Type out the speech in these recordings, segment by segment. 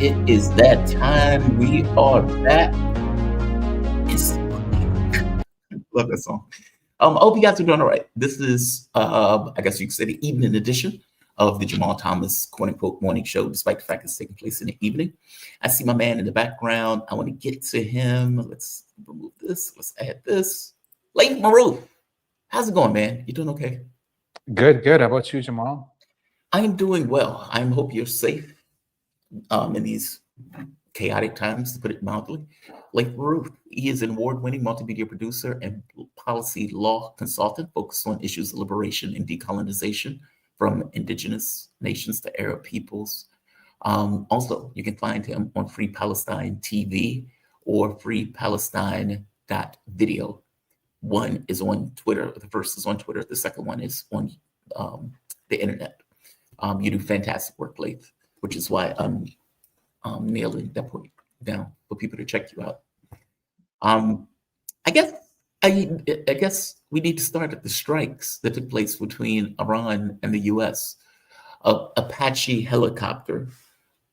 It is that time. We are back. It's love that song. I hope you guys are doing all right. This is, I guess you could say, the evening edition of the Jamal Thomas quote unquote morning show, despite the fact it's taking place in the evening. I see my man in the background. I want to get to him. Let's remove this. Let's add this. Laith Marouf. How's it going, man? You doing okay? Good, good. How about you, Jamal? I am doing well. I hope you're safe in these chaotic times, to put it mildly. Laith Marouf, he is an award-winning multimedia producer and policy law consultant focused on issues of liberation and decolonization from indigenous nations to Arab peoples. Also, you can find him on Free Palestine TV or freepalestine.video. One is on Twitter. The first is on Twitter. The second one is on the internet. You do fantastic work, Leith, which is why I'm nailing that point down for people to check you out. I guess we need to start at the strikes that took place between Iran and the U.S. Apache helicopter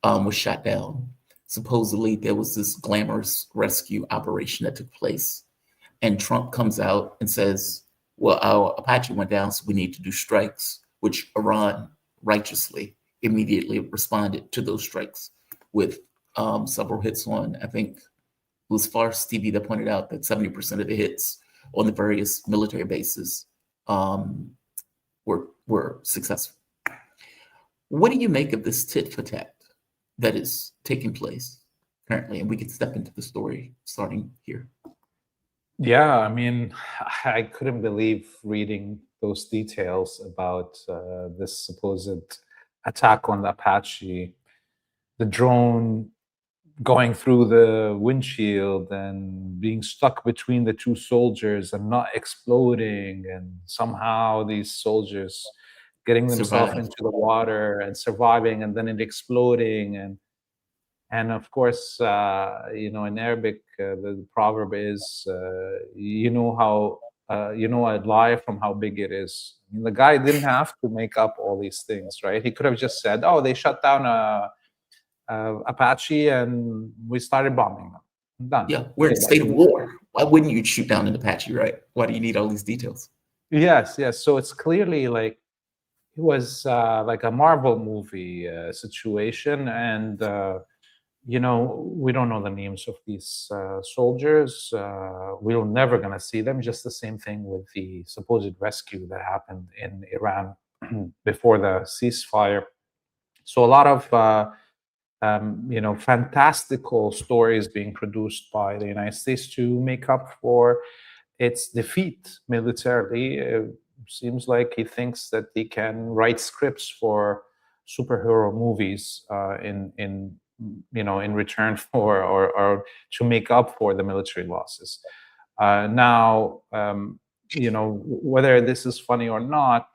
was shot down. Supposedly, there was this glamorous rescue operation that took place, and Trump comes out and says, "Well, our Apache went down, so we need to do strikes," which Iran righteously immediately responded to those strikes with several hits on, I think it was Farce TV that pointed out that 70% of the hits on the various military bases were successful. What do you make of this tit for tat that is taking place currently? And we can step into the story starting here. Yeah, I mean, I couldn't believe reading those details about this supposed attack on the Apache, the drone going through the windshield and being stuck between the two soldiers and not exploding, and somehow these soldiers getting themselves into the water and surviving, and then it exploding. And of course, in Arabic, the proverb is, you know a lie from how big it is. I mean, the guy didn't have to make up all these things, right? He could have just said, "Oh, they shut down Apache and we started bombing them." Done. Yeah, we're in a state of war. Why wouldn't you shoot down an Apache, right? Why do you need all these details? Yes. So it's clearly like it was like a Marvel movie situation, and we don't know the names of these soldiers. We're never going to see them. Just the same thing with the supposed rescue that happened in Iran before the ceasefire. So a lot of fantastical stories being produced by the United States to make up for its defeat militarily. It seems like he thinks that he can write scripts for superhero movies in return for or to make up for the military losses. Now, whether this is funny or not,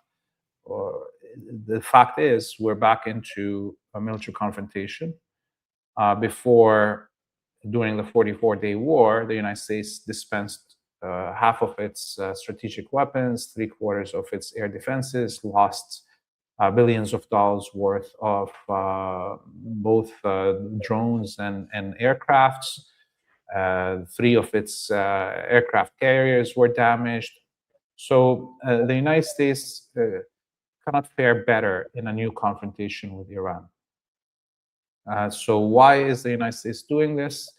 the fact is we're back into a military confrontation. During the 44-day war, the United States dispensed half of its strategic weapons, 3/4 of its air defenses, lost billions of dollars worth of both drones and aircrafts. 3 of its aircraft carriers were damaged. So the United States cannot fare better in a new confrontation with Iran. So why is the United States doing this?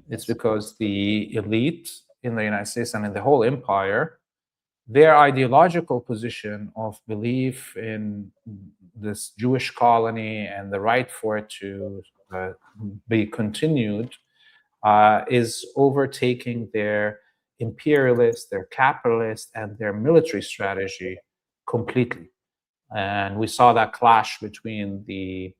It's because the elite in the United States and in the whole empire, their ideological position of belief in this Jewish colony and the right for it to be continued is overtaking their imperialist, their capitalist, and their military strategy completely. And we saw that clash between the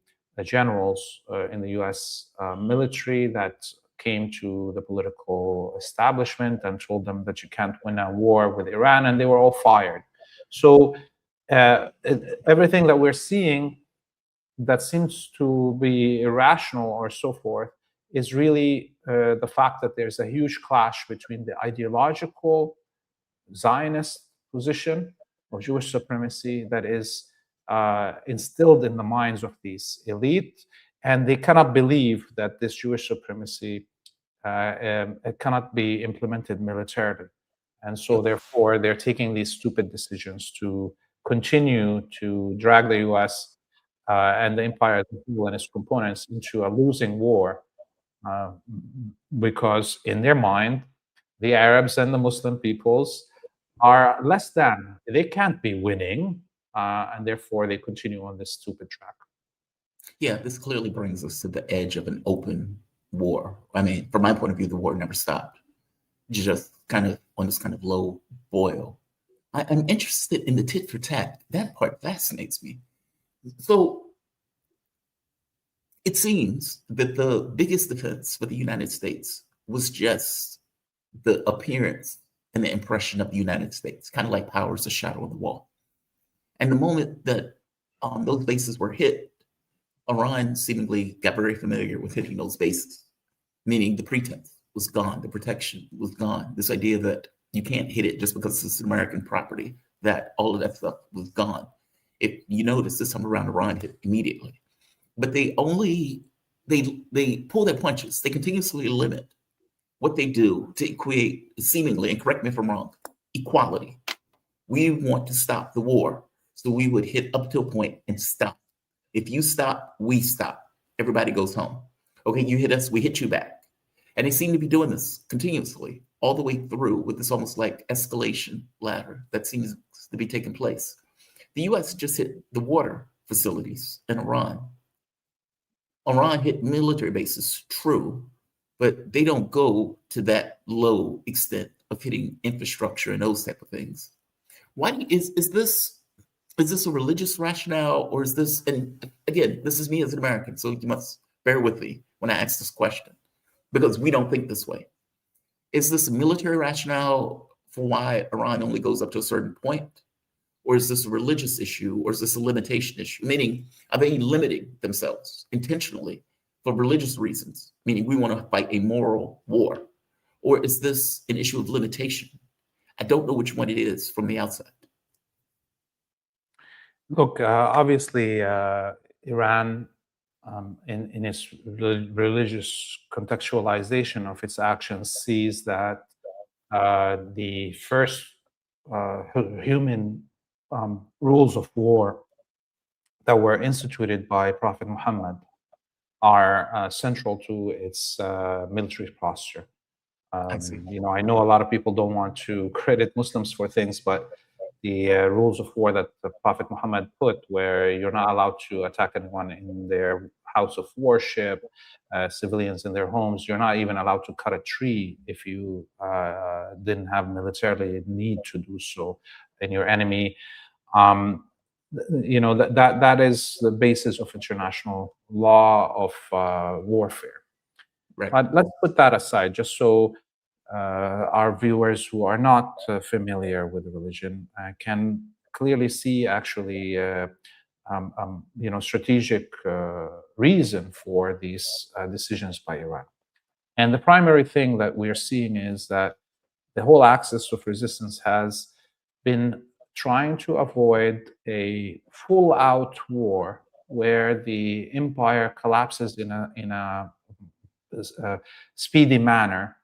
generals in the US military that came to the political establishment and told them that you can't win a war with Iran, and they were all fired. So everything that we're seeing that seems to be irrational or so forth is really the fact that there's a huge clash between the ideological Zionist position of Jewish supremacy that is instilled in the minds of these elite and they cannot believe that this Jewish supremacy it cannot be implemented militarily. And so, therefore, they're taking these stupid decisions to continue to drag the US and the empire as a whole and its components into a losing war uh, because, in their mind, the Arabs and the Muslim peoples are less than. They can't be winning, and therefore they continue on this stupid track. Yeah, this clearly brings us to the edge of an open war. I mean, from my point of view, the war never stopped. Just kind of on this kind of low boil. I'm interested in the tit for tat. That part fascinates me. So it seems that the biggest defense for the United States was just the appearance and the impression of the United States, kind of like power is a shadow on the wall. And the moment that those bases were hit, Iran seemingly got very familiar with hitting those bases, meaning the pretense was gone, the protection was gone. This idea that you can't hit it just because it's American property, that all of that stuff was gone. If you notice, this time around, Iran hit immediately. But they pull their punches. They continuously limit what they do to create seemingly, and correct me if I'm wrong, equality. We want to stop the war. So we would hit up to a point and stop. If you stop, we stop. Everybody goes home. Okay, you hit us, we hit you back. And they seem to be doing this continuously, all the way through with this almost like escalation ladder that seems to be taking place. The US just hit the water facilities in Iran. Iran hit military bases, true, but they don't go to that low extent of hitting infrastructure and those type of things. Why is this a religious rationale, or is this, and again, this is me as an American, so you must bear with me when I ask this question, because we don't think this way. Is this a military rationale for why Iran only goes up to a certain point? Or is this a religious issue, or is this a limitation issue? Meaning, are they limiting themselves intentionally for religious reasons? Meaning, we want to fight a moral war. Or is this an issue of limitation? I don't know which one it is from the outside. Look, obviously, Iran, in its religious contextualization of its actions, sees that the first human rules of war that were instituted by Prophet Muhammad are central to its military posture. I know a lot of people don't want to credit Muslims for things, but the rules of war that the Prophet Muhammad put, where you're not allowed to attack anyone in their house of worship, civilians in their homes, you're not even allowed to cut a tree if you didn't have militarily need to do so, and your enemy. That is the basis of international law of warfare. Right. But let's put that aside, just so our viewers who are not familiar with religion can clearly see actually strategic reason for these decisions by Iran. And the primary thing that we're seeing is that the whole axis of resistance has been trying to avoid a full-out war where the empire collapses in a speedy manner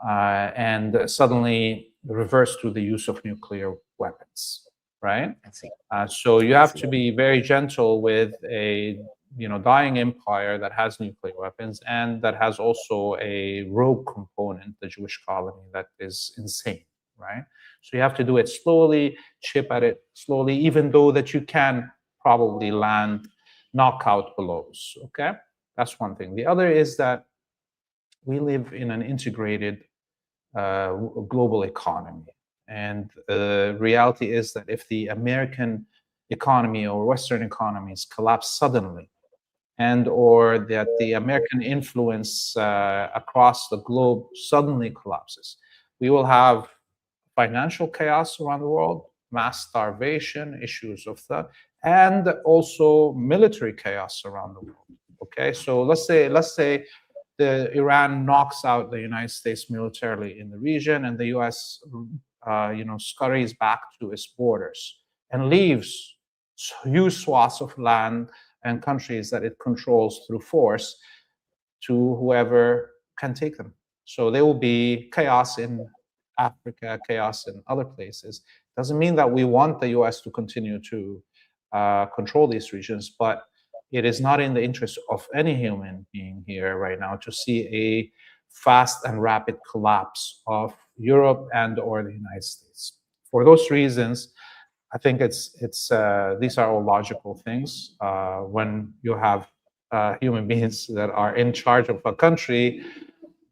and suddenly reverse to the use of nuclear weapons, right? So you have to be very gentle with a dying empire that has nuclear weapons and that has also a rogue component, the Jewish colony, that is insane, right? So you have to do it slowly, chip at it slowly, even though that you can probably land knockout blows, okay? That's one thing. The other is that we live in an integrated global economy. And the reality is that if the American economy or Western economies collapse suddenly, and or that the American influence across the globe suddenly collapses, we will have financial chaos around the world, mass starvation, issues of that, and also military chaos around the world. Okay, so let's say the Iran knocks out the United States militarily in the region, and the U.S. scurries back to its borders and leaves huge swaths of land and countries that it controls through force to whoever can take them. So there will be chaos in Africa, chaos in other places. Doesn't mean that we want the US to continue to control these regions, but it is not in the interest of any human being here right now to see a fast and rapid collapse of Europe and or the United States. For those reasons, I think these are all logical things. When you have human beings that are in charge of a country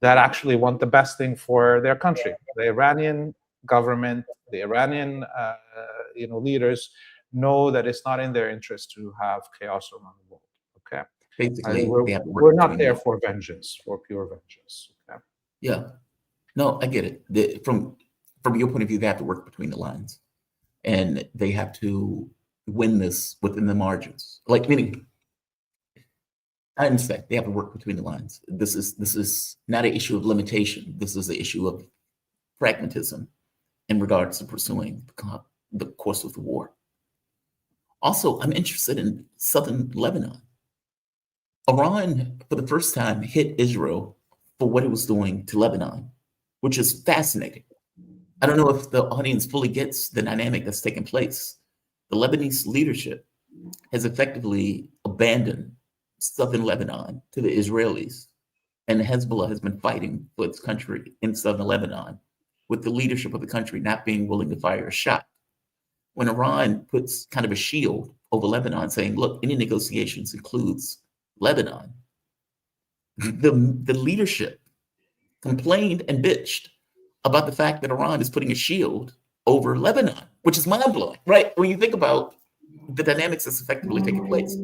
that actually want the best thing for their country, the Iranian government, the Iranian leaders know that it's not in their interest to have chaos around the world. Okay, Basically, we're not there for vengeance, for pure vengeance. Okay? Yeah, no, I get it. From your point of view, they have to work between the lines, and they have to win this within the margins. Like, meaning, I understand they have to work between the lines. This is not an issue of limitation. This is an issue of pragmatism in regards to pursuing the course of the war. Also, I'm interested in southern Lebanon. Iran, for the first time, hit Israel for what it was doing to Lebanon, which is fascinating. I don't know if the audience fully gets the dynamic that's taking place. The Lebanese leadership has effectively abandoned southern Lebanon to the Israelis, and Hezbollah has been fighting for its country in southern Lebanon, with the leadership of the country not being willing to fire a shot. When Iran puts kind of a shield over Lebanon, saying, look, any negotiations includes Lebanon, the leadership complained and bitched about the fact that Iran is putting a shield over Lebanon, which is mind-blowing, right? When you think about the dynamics that's effectively taking place.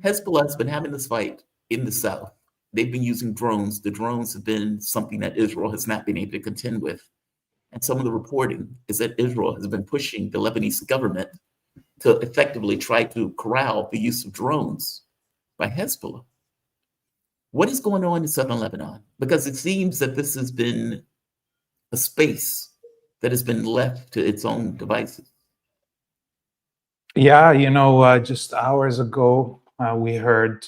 Hezbollah has been having this fight in the south. They've been using drones. The drones have been something that Israel has not been able to contend with. And some of the reporting is that Israel has been pushing the Lebanese government to effectively try to corral the use of drones by Hezbollah. What is going on in southern Lebanon? Because it seems that this has been a space that has been left to its own devices. Yeah, just hours ago, we heard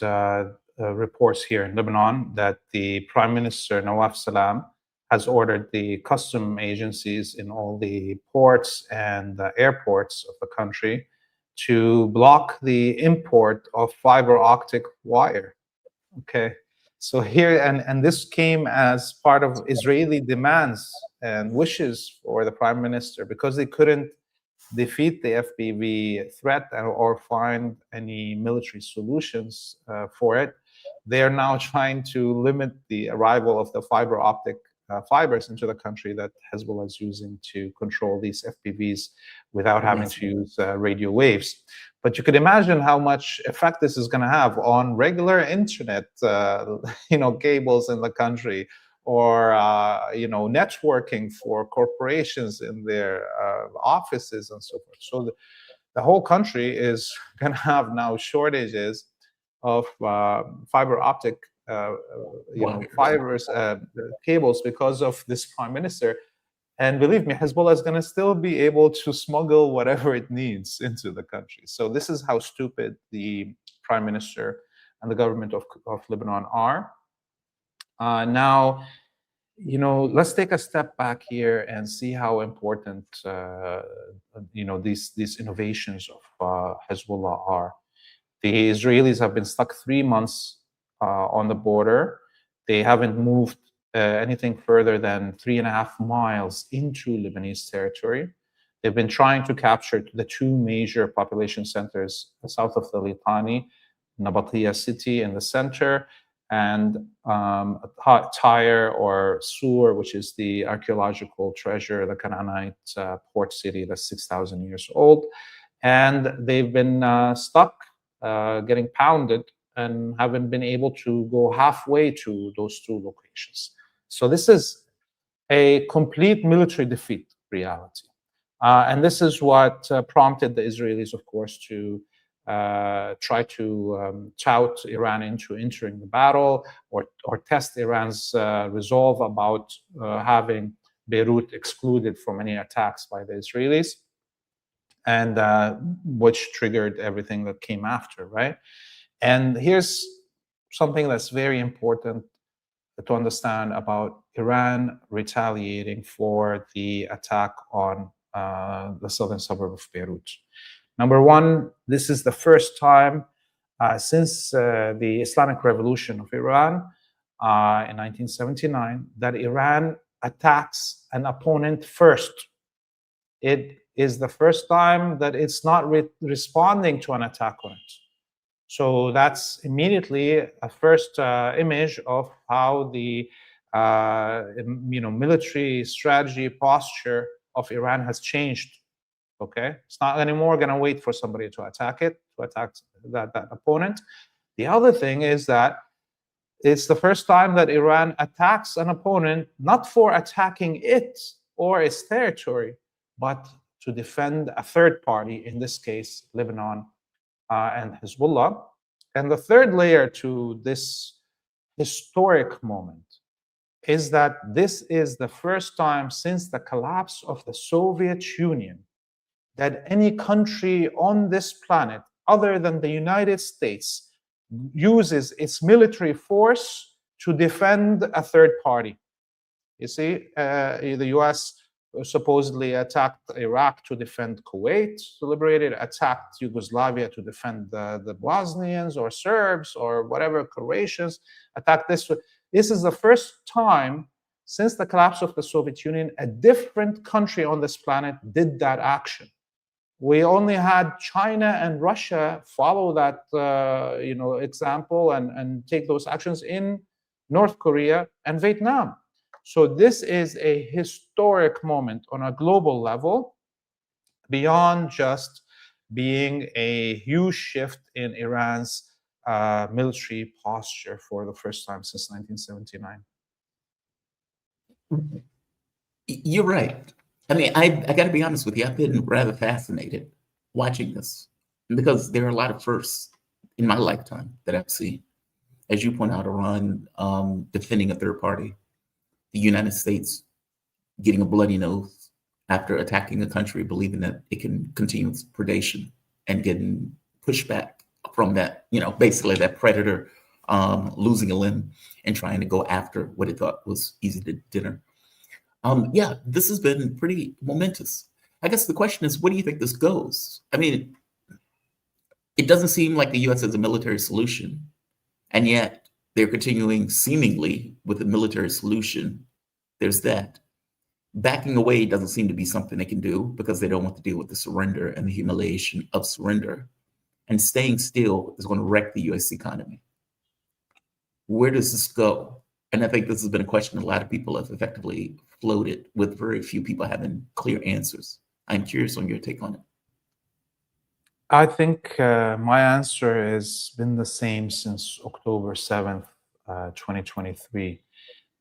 reports here in Lebanon that the Prime Minister, Nawaf Salam, has ordered the custom agencies in all the ports and airports of the country to block the import of fiber optic wire. Okay, so here, and this came as part of Israeli demands and wishes for the Prime Minister, because they couldn't defeat the FPV threat or find any military solutions for it. They are now trying to limit the arrival of the fiber optic fibers into the country that Hezbollah is using to control these FPVs without having to use radio waves. But you could imagine how much effect this is going to have on regular internet, cables in the country, or networking for corporations in their offices and so forth. So the whole country is going to have now shortages of fiber optic fibers, cables, because of this prime minister. And believe me, Hezbollah is going to still be able to smuggle whatever it needs into the country. So this is how stupid the prime minister and the government of Lebanon are. Now, let's take a step back here and see how important, these innovations of Hezbollah are. The Israelis have been stuck 3 months on the border. They haven't moved anything further than 3.5 miles into Lebanese territory. They've been trying to capture the two major population centers south of the Litani, Nabatia city in the center, and Tyre or Sur, which is the archaeological treasure, the Canaanite port city that's 6,000 years old. And they've been stuck, getting pounded, and haven't been able to go halfway to those two locations. So this is a complete military defeat reality. And this is what prompted the Israelis, of course, to try to tout Iran into entering the battle, or test Iran's resolve about having Beirut excluded from any attacks by the Israelis, and which triggered everything that came after, right? And here's something that's very important to understand about Iran retaliating for the attack on the southern suburb of Beirut. Number one, this is the first time since the Islamic Revolution of Iran in 1979 that Iran attacks an opponent first. It is the first time that it's not responding to an attack on it. So that's immediately a first image of how the military strategy posture of Iran has changed. Okay, it's not anymore going to wait for somebody to attack that opponent. The other thing is that it's the first time that Iran attacks an opponent not for attacking it or its territory, but to defend a third party, in this case, Lebanon and Hezbollah. And the third layer to this historic moment is that this is the first time since the collapse of the Soviet Union that any country on this planet other than the United States uses its military force to defend a third party. You see, the US supposedly attacked Iraq to defend Kuwait, to liberate it, attacked Yugoslavia to defend the Bosnians or Serbs or whatever, Croatians, attacked this. This is the first time since the collapse of the Soviet Union, a different country on this planet did that action. We only had China and Russia follow that example and take those actions in North Korea and Vietnam. So this is a historic moment on a global level, beyond just being a huge shift in Iran's military posture for the first time since 1979. You're right. I mean, I got to be honest with you. I've been rather fascinated watching this because there are a lot of firsts in my lifetime that I've seen. As you point out, Iran defending a third party, the United States getting a bloody nose after attacking a country, believing that it can continue its predation and getting pushed back from that, basically that predator losing a limb and trying to go after what it thought was easy to dinner. Yeah, this has been pretty momentous. I guess the question is, where do you think this goes? I mean, it doesn't seem like the U.S. has a military solution, and yet they're continuing seemingly with a military solution. There's that. Backing away doesn't seem to be something they can do because they don't want to deal with the surrender and the humiliation of surrender. And staying still is going to wreck the U.S. economy. Where does this go? And I think this has been a question a lot of people have effectively floated, with very few people having clear answers. I'm curious on your take on it. I think my answer has been the same since October 7th, 2023,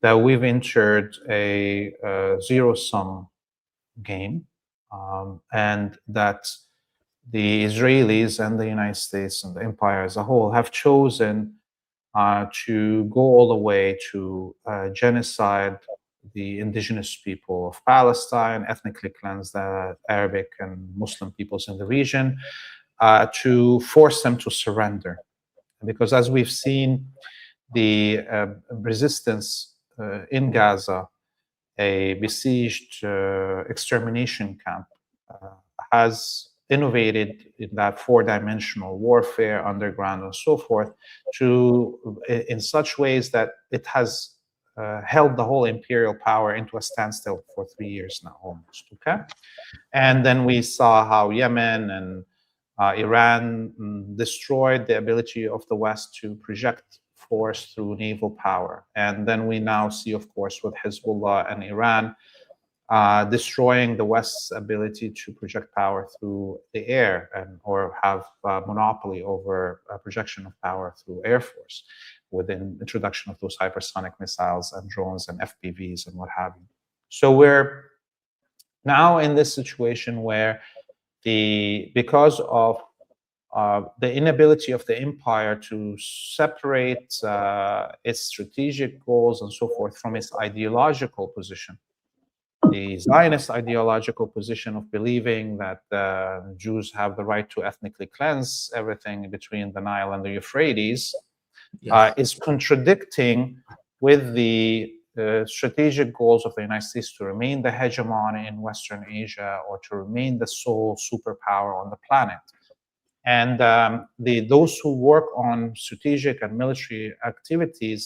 that we've entered a zero-sum game, and that the Israelis and the United States and the empire as a whole have chosen to go all the way to genocide the indigenous people of Palestine, ethnically cleanse the Arabic and Muslim peoples in the region, to force them to surrender. Because as we've seen, the resistance in Gaza, a besieged extermination camp, has innovated in that four-dimensional warfare, underground and so forth, in such ways that it has held the whole imperial power into a standstill for 3 years now, almost, okay? And then we saw how Yemen and Iran destroyed the ability of the West to project force through naval power. And then we now see, of course, with Hezbollah and Iran, destroying the West's ability to project power through the air or have monopoly over projection of power through Air Force, with the introduction of those hypersonic missiles and drones and FPVs and what have you. So we're now in this situation where because of the inability of the empire to separate its strategic goals and so forth from its ideological position, the Zionist ideological position of believing that Jews have the right to ethnically cleanse everything between the Nile and the Euphrates, is contradicting with the strategic goals of the United States to remain the hegemon in Western Asia or to remain the sole superpower on the planet. And those who work on strategic and military activities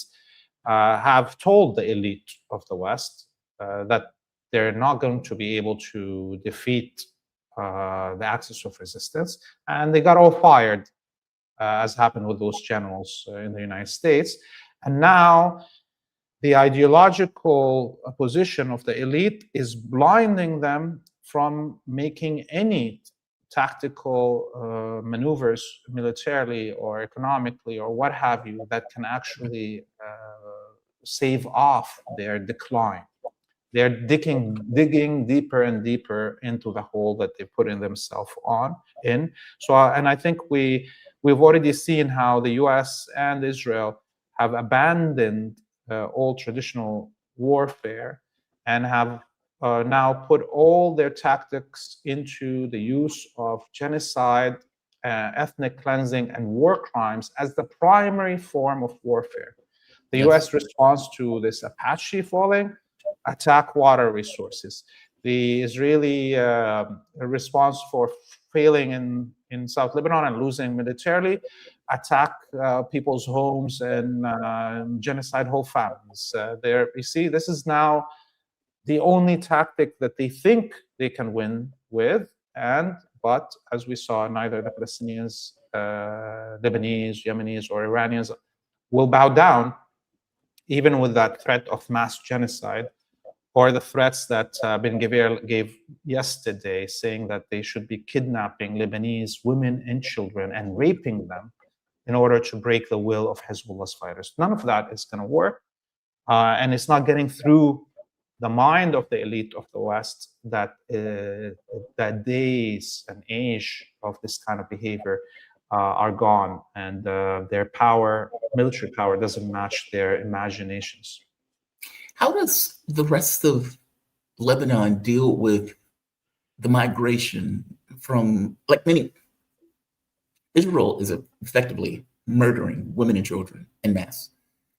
have told the elite of the West that they're not going to be able to defeat the axis of resistance. And they got all fired, as happened with those generals in the United States. And now the ideological position of the elite is blinding them from making any tactical maneuvers militarily or economically or what have you that can actually save off their decline. They're digging deeper and deeper into the hole that they put in themselves in. So, and I think we've already seen how the U.S. and Israel have abandoned all traditional warfare and have now put all their tactics into the use of genocide, ethnic cleansing, and war crimes as the primary form of warfare. The U.S. response to this Apache falling, attack water resources. The Israeli response for failing in South Lebanon and losing militarily, attack people's homes and genocide whole families. You see, this is now the only tactic that they think they can win with. But as we saw, neither the Palestinians, Lebanese, Yemenis, or Iranians will bow down, even with that threat of mass genocide, or the threats that Ben Gvir gave yesterday, saying that they should be kidnapping Lebanese women and children and raping them in order to break the will of Hezbollah's fighters. None of that is going to work. And it's not getting through the mind of the elite of the West that days and age of this kind of behavior are gone, and their power, military power, doesn't match their imaginations. How does the rest of Lebanon deal with the migration from, like many, Israel is effectively murdering women and children en masse,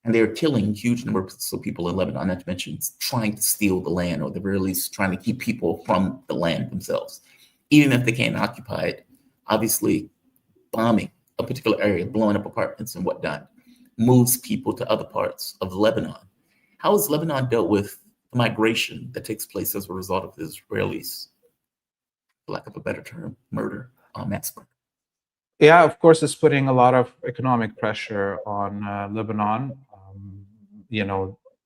and they're killing huge numbers of people in Lebanon, not to mention trying to steal the land, or at the very least trying to keep people from the land themselves. Even if they can't occupy it, obviously bombing a particular area, blowing up apartments and whatnot, moves people to other parts of Lebanon. How has Lebanon dealt with the migration that takes place as a result of the Israelis, for lack of a better term, murder, massacre? Yeah, of course, it's putting a lot of economic pressure on Lebanon.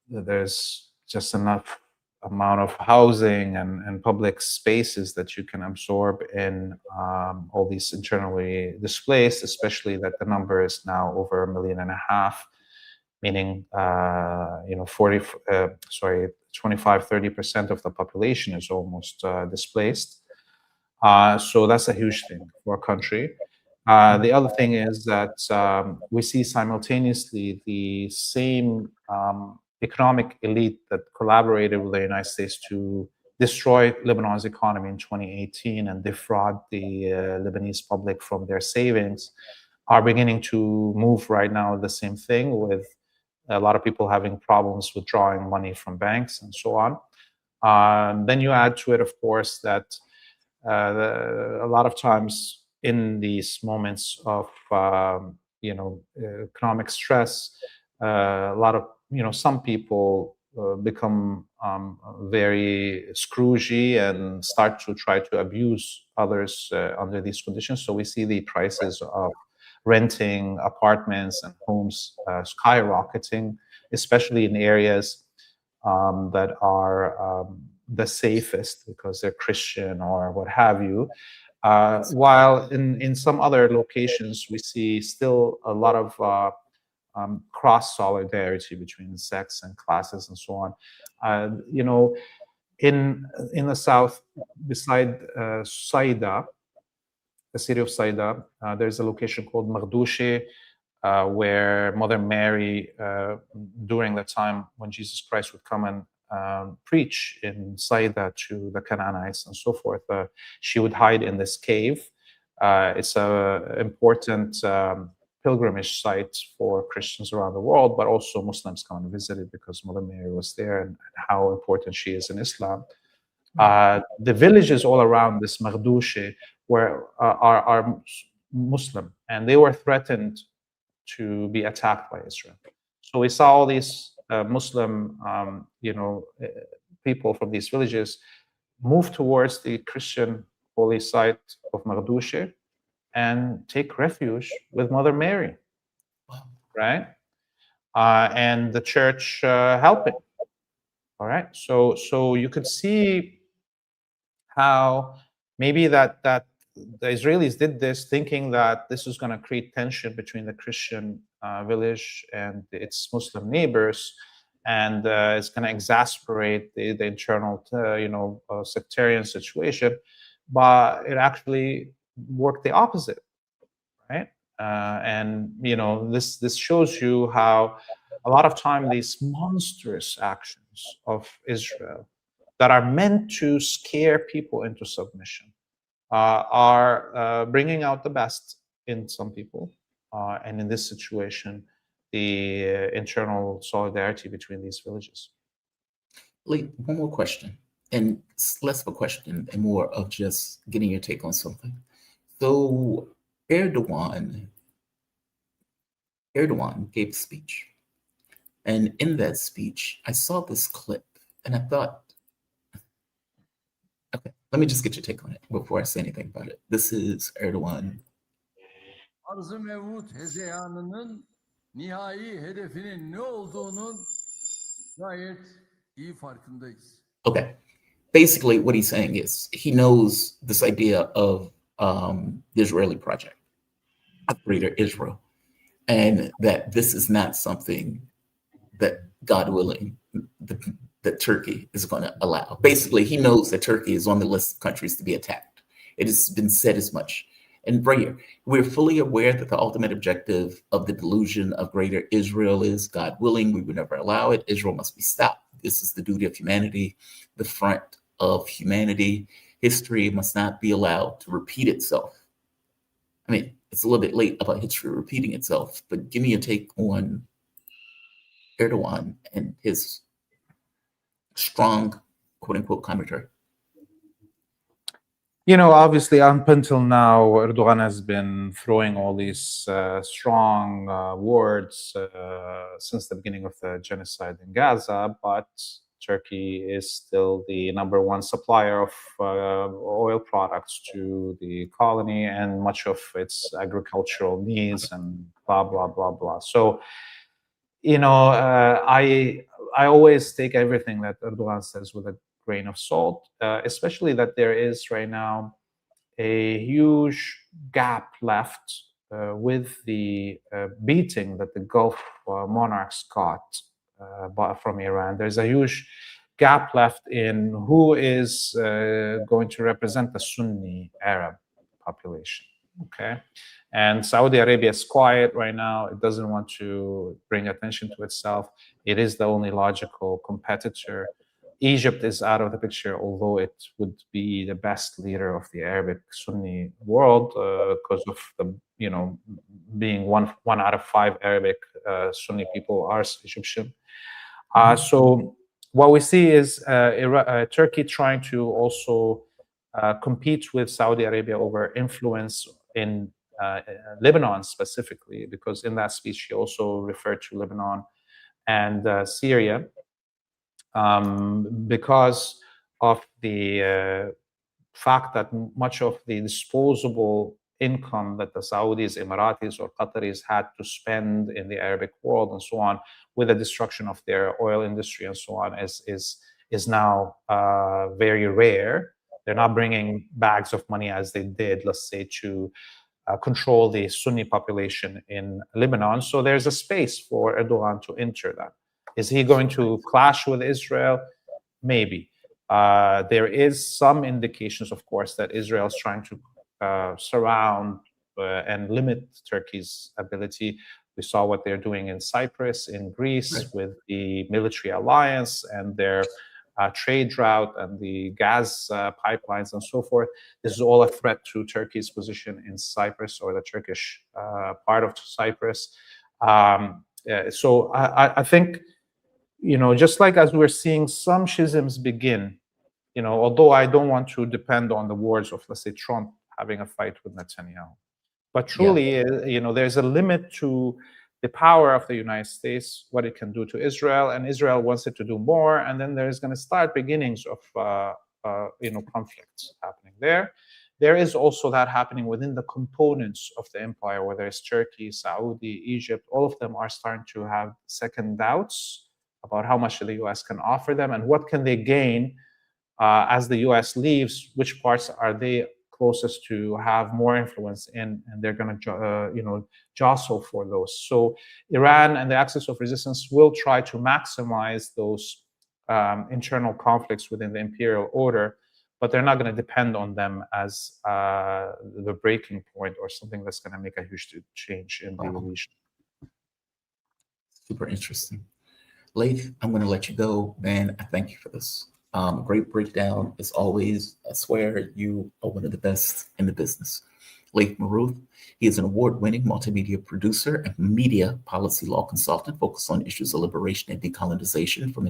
There's just enough amount of housing and public spaces that you can absorb in all these internally displaced, especially that the number is now over 1.5 million, meaning 25-30% of the population is almost displaced. So that's a huge thing for a country. The other thing is that we see simultaneously the same economic elite that collaborated with the United States to destroy Lebanon's economy in 2018 and defraud the Lebanese public from their savings are beginning to move right now the same thing, with a lot of people having problems withdrawing money from banks and so on. Then you add to it, of course, that a lot of times in these moments of economic stress, a lot of some people become very scroogey and start to try to abuse others under these conditions. So we see the prices of renting apartments and homes skyrocketing, especially in areas that are the safest because they're Christian or what have you. While in some other locations, we see still a lot of cross solidarity between sects and classes and so on. In the south, beside Saida, the city of Saida, there's a location called Maghdouche, where Mother Mary, during the time when Jesus Christ would come and preach in Saida to the Canaanites and so forth. She would hide in this cave. It's an important pilgrimage site for Christians around the world, but also Muslims come and visit it because Mother Mary was there and how important she is in Islam. The villages all around this Maghdouche are Muslim, and they were threatened to be attacked by Israel. So we saw all these Muslim, people from these villages move towards the Christian holy site of Maghdouche and take refuge with Mother Mary, right? And the church helping. All right. So you could see how maybe that the Israelis did this thinking that this is going to create tension between the Christian village and its Muslim neighbors, and it's going to exasperate the internal, sectarian situation. But it actually worked the opposite, right? And this shows you how a lot of time these monstrous actions of Israel that are meant to scare people into submission are bringing out the best in some people. And in this situation, the internal solidarity between these villages. Leith, one more question, and it's less of a question and more of just getting your take on something. So Erdogan gave a speech, and in that speech, I saw this clip, and I thought, okay, let me just get your take on it before I say anything about it. This is Erdogan. Arz-ı mevut hezeyanının nihai hedefinin ne olduğunun gayet iyi farkındayız. Okay, basically what he's saying is he knows this idea of the Israeli project, of Greater Israel, and that this is not something that, God willing, that Turkey is going to allow. Basically, he knows that Turkey is on the list of countries to be attacked. It has been said as much. And right here, we're fully aware that the ultimate objective of the delusion of Greater Israel is, God willing, we would never allow it. Israel must be stopped. This is the duty of humanity, the front of humanity. History must not be allowed to repeat itself. I mean, it's a little bit late about history repeating itself, but give me a take on Erdogan and his strong, quote unquote, commentary. Obviously, up until now, Erdogan has been throwing all these strong words since the beginning of the genocide in Gaza, but Turkey is still the #1 supplier of oil products to the colony and much of its agricultural needs and blah, blah, blah, blah. So, I always take everything that Erdogan says with a grain of salt, especially that there is right now a huge gap left with the beating that the Gulf monarchs got from Iran. There's a huge gap left in who is going to represent the Sunni Arab population. Okay. And Saudi Arabia is quiet right now. It doesn't want to bring attention to itself. It is the only logical competitor. Egypt is out of the picture, although it would be the best leader of the Arabic Sunni world because of the, being one out of 5 Arabic Sunni people are Egyptian. So what we see is Turkey trying to also compete with Saudi Arabia over influence in Lebanon specifically, because in that speech he also referred to Lebanon and Syria. Because of the fact that much of the disposable income that the Saudis, Emiratis, or Qataris had to spend in the Arabic world and so on, with the destruction of their oil industry and so on, is now very rare. They're not bringing bags of money as they did, let's say, to control the Sunni population in Lebanon. So there's a space for Erdogan to enter that. Is he going to clash with Israel? Maybe. There is some indications, of course, that Israel is trying to surround and limit Turkey's ability We saw what they're doing in Cyprus, in Greece, Right. with the military alliance and their trade route and the gas pipelines and so forth. This is all a threat to Turkey's position in Cyprus, or the Turkish part of Cyprus. So I think, just like as we're seeing some schisms begin, although I don't want to depend on the words of, let's say, Trump having a fight with Netanyahu, but truly, there's a limit to the power of the United States, what it can do to Israel, and Israel wants it to do more, and then there's going to start beginnings of conflicts happening there. There is also that happening within the components of the empire, whether it's Turkey, Saudi, Egypt. All of them are starting to have second doubts about how much the U.S. can offer them and what can they gain as the U.S. leaves. Which parts are they closest to have more influence in, and they're going to jostle for those. So Iran and the axis of resistance will try to maximize those internal conflicts within the imperial order, but they're not going to depend on them as the breaking point or something that's going to make a huge change in the region. Super interesting. Leith, I'm going to let you go, man. I thank you for this. Great breakdown as always. I swear you are one of the best in the business. Laith Marouf, he is an award-winning multimedia producer and media policy law consultant focused on issues of liberation and decolonization from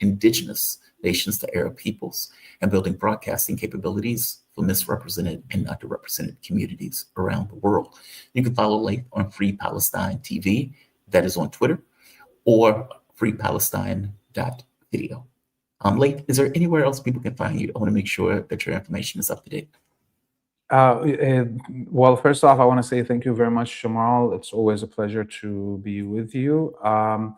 indigenous nations to Arab peoples, and building broadcasting capabilities for misrepresented and underrepresented communities around the world. You can follow Leith on Free Palestine TV, that is on Twitter, or freepalestine.video. Leith, is there anywhere else people can find you? I want to make sure that your information is up to date. Well, first off, I want to say thank you very much, Jamal. It's always a pleasure to be with you. Our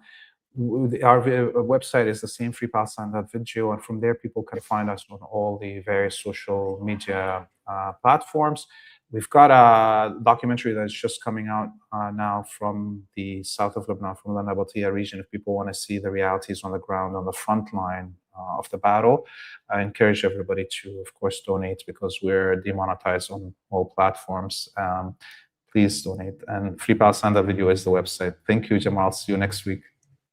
website is the same, freepalestine.video, and from there people can find us on all the various social media platforms. We've got a documentary that's just coming out now from the south of Lebanon, from the Nabatea region. If people want to see the realities on the ground, on the front line of the battle, I encourage everybody to, of course, donate, because we're demonetized on all platforms. Please donate. And freepalestine.video is the website. Thank you, Jamal. See you next week.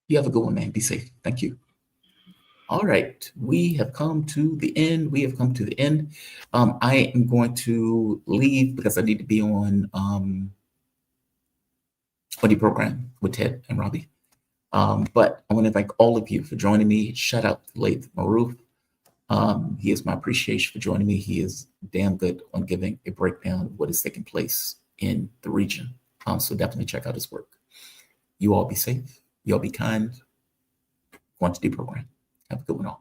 You have a good one, man. Be safe. Thank you. All right, we have come to the end. I am going to leave because I need to be on the program with Ted and Robbie. But I want to thank all of you for joining me. Shout out to Laith Marouf. He is my appreciation for joining me. He is damn good on giving a breakdown of what is taking place in the region. So definitely check out his work. You all be safe. You all be kind. Go on to the program. Have a good one all.